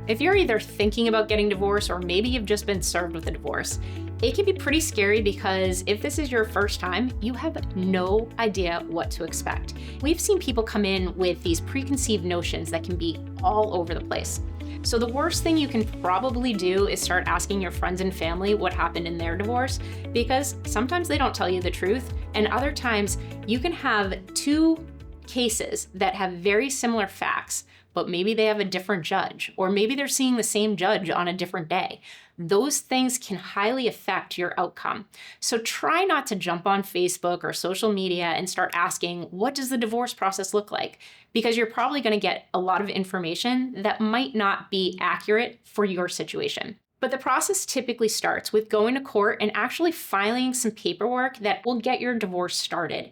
If you're either thinking about getting divorced or maybe you've just been served with a divorce, it can be pretty scary because if this is your first time, you have no idea what to expect. We've seen people come in with these preconceived notions that can be all over the place. So the worst thing you can probably do is start asking your friends and family what happened in their divorce, because sometimes they don't tell you the truth, and other times you can have two cases that have very similar facts, but maybe they have a different judge, or maybe they're seeing the same judge on a different day. Those things can highly affect your outcome. So try not to jump on Facebook or social media and start asking, what does the divorce process look like? Because you're probably going to get a lot of information that might not be accurate for your situation. But the process typically starts with going to court and actually filing some paperwork that will get your divorce started.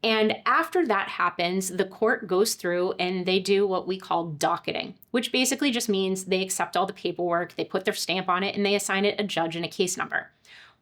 And after that happens, the court goes through and they do what we call docketing, which basically just means they accept all the paperwork, they put their stamp on it, and they assign it a judge and a case number.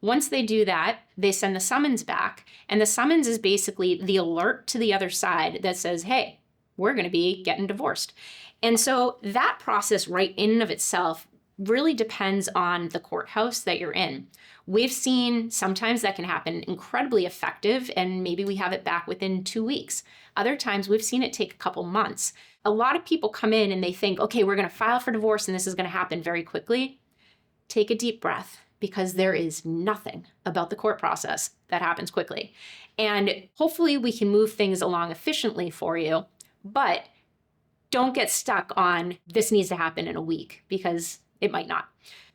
Once they do that, they send the summons back, and the summons is basically the alert to the other side that says, hey, we're going to be getting divorced. And so that process right in and of itself really depends on the courthouse that you're in. We've seen sometimes that can happen incredibly effective, and maybe we have it back within 2 weeks. Other times we've seen it take a couple months. A lot of people come in and they think, okay, we're going to file for divorce and this is going to happen very quickly. Take a deep breath, because there is nothing about the court process that happens quickly. And hopefully we can move things along efficiently for you, but don't get stuck on this needs to happen in a week, because it might not.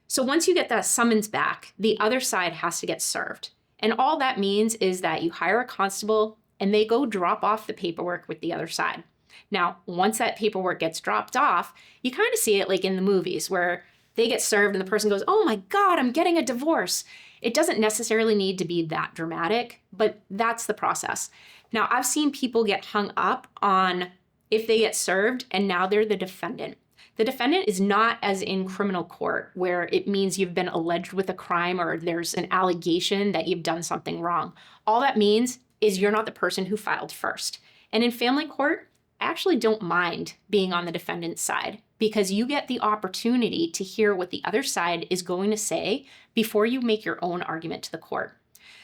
So once you get that summons back, the other side has to get served. And all that means is that you hire a constable and they go drop off the paperwork with the other side. Now, once that paperwork gets dropped off, you kind of see it like in the movies where they get served and the person goes, oh my God, I'm getting a divorce. It doesn't necessarily need to be that dramatic, but that's the process. Now, I've seen people get hung up on if they get served and now they're the defendant. The defendant is not as in criminal court, where it means you've been alleged with a crime or there's an allegation that you've done something wrong. All that means is you're not the person who filed first. And in family court, I actually don't mind being on the defendant's side, because you get the opportunity to hear what the other side is going to say before you make your own argument to the court.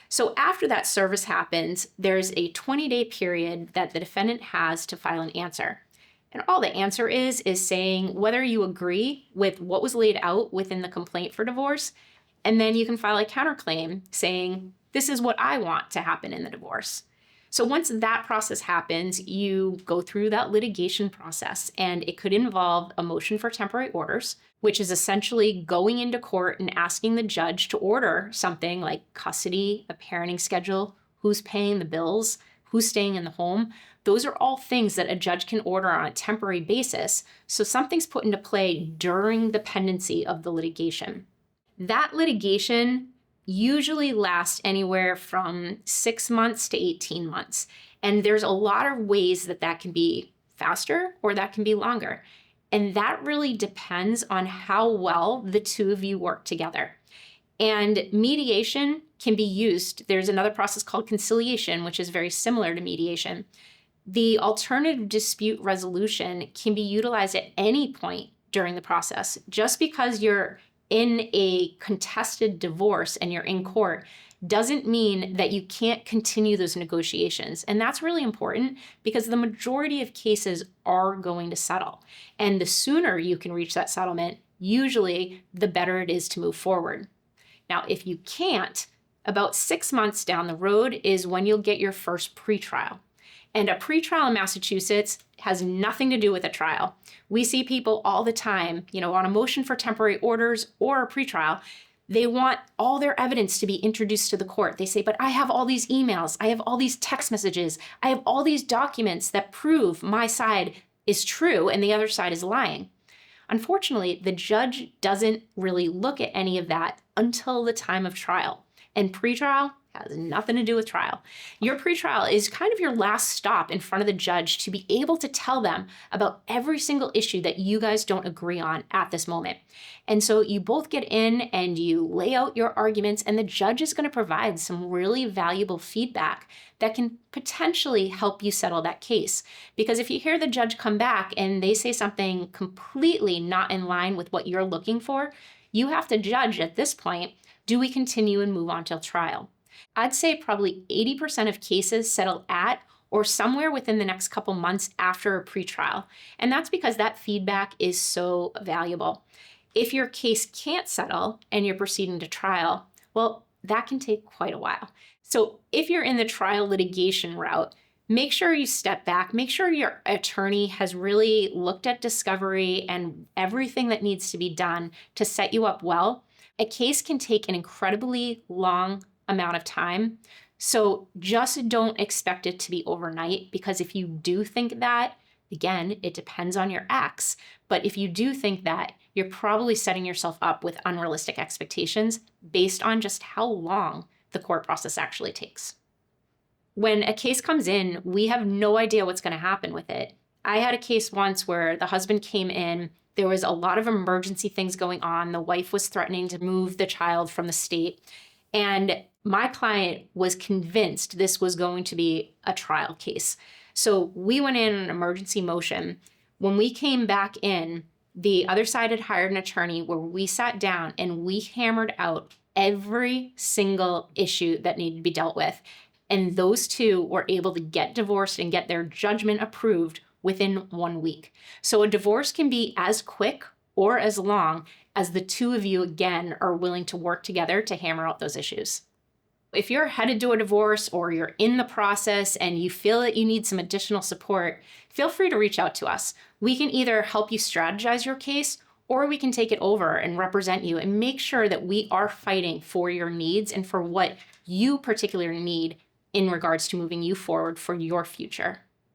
So after that service happens, there's a 20-day period that the defendant has to file an answer. And all the answer is saying whether you agree with what was laid out within the complaint for divorce, and then you can file a counterclaim saying, this is what I want to happen in the divorce. So once that process happens, you go through that litigation process, and it could involve a motion for temporary orders, which is essentially going into court and asking the judge to order something like custody, a parenting schedule, who's paying the bills, who's staying in the home. Those are all things that a judge can order on a temporary basis, so something's put into play during the pendency of the litigation. That litigation usually lasts anywhere from 6 months to 18 months, and there's a lot of ways that that can be faster or that can be longer, and that really depends on how well the two of you work together. And mediation can be used. There's another process called conciliation, which is very similar to mediation. The alternative dispute resolution can be utilized at any point during the process. Just because you're in a contested divorce and you're in court doesn't mean that you can't continue those negotiations. And that's really important, because the majority of cases are going to settle. And the sooner you can reach that settlement, usually the better it is to move forward. Now, if you can't, about 6 months down the road is when you'll get your first pretrial. And a pretrial in Massachusetts has nothing to do with a trial. We see people all the time, on a motion for temporary orders or a pretrial, they want all their evidence to be introduced to the court. They say, but I have all these emails, I have all these text messages, I have all these documents that prove my side is true and the other side is lying. Unfortunately, the judge doesn't really look at any of that until the time of trial. And pretrial Has nothing to do with trial. Your pretrial is kind of your last stop in front of the judge to be able to tell them about every single issue that you guys don't agree on at this moment. And so you both get in and you lay out your arguments, and the judge is going to provide some really valuable feedback that can potentially help you settle that case. Because if you hear the judge come back and they say something completely not in line with what you're looking for, you have to judge at this point, do we continue and move on till trial? I'd say probably 80% of cases settle at or somewhere within the next couple months after a pretrial. And that's because that feedback is so valuable. If your case can't settle and you're proceeding to trial, well, that can take quite a while. So if you're in the trial litigation route, make sure you step back, make sure your attorney has really looked at discovery and everything that needs to be done to set you up well. A case can take an incredibly long amount of time. So just don't expect it to be overnight, because if you do think that, again, it depends on your ex, but if you do think that, you're probably setting yourself up with unrealistic expectations based on just how long the court process actually takes. When a case comes in, we have no idea what's going to happen with it. I had a case once where the husband came in. There was a lot of emergency things going on. The wife was threatening to move the child from the state. And my client was convinced this was going to be a trial case. So we went in an emergency motion. When we came back in, the other side had hired an attorney where we sat down and we hammered out every single issue that needed to be dealt with. And those two were able to get divorced and get their judgment approved within 1 week. So a divorce can be as quick or as long as the two of you, again, are willing to work together to hammer out those issues. If you're headed to a divorce or you're in the process and you feel that you need some additional support, feel free to reach out to us. We can either help you strategize your case, or we can take it over and represent you and make sure that we are fighting for your needs and for what you particularly need in regards to moving you forward for your future.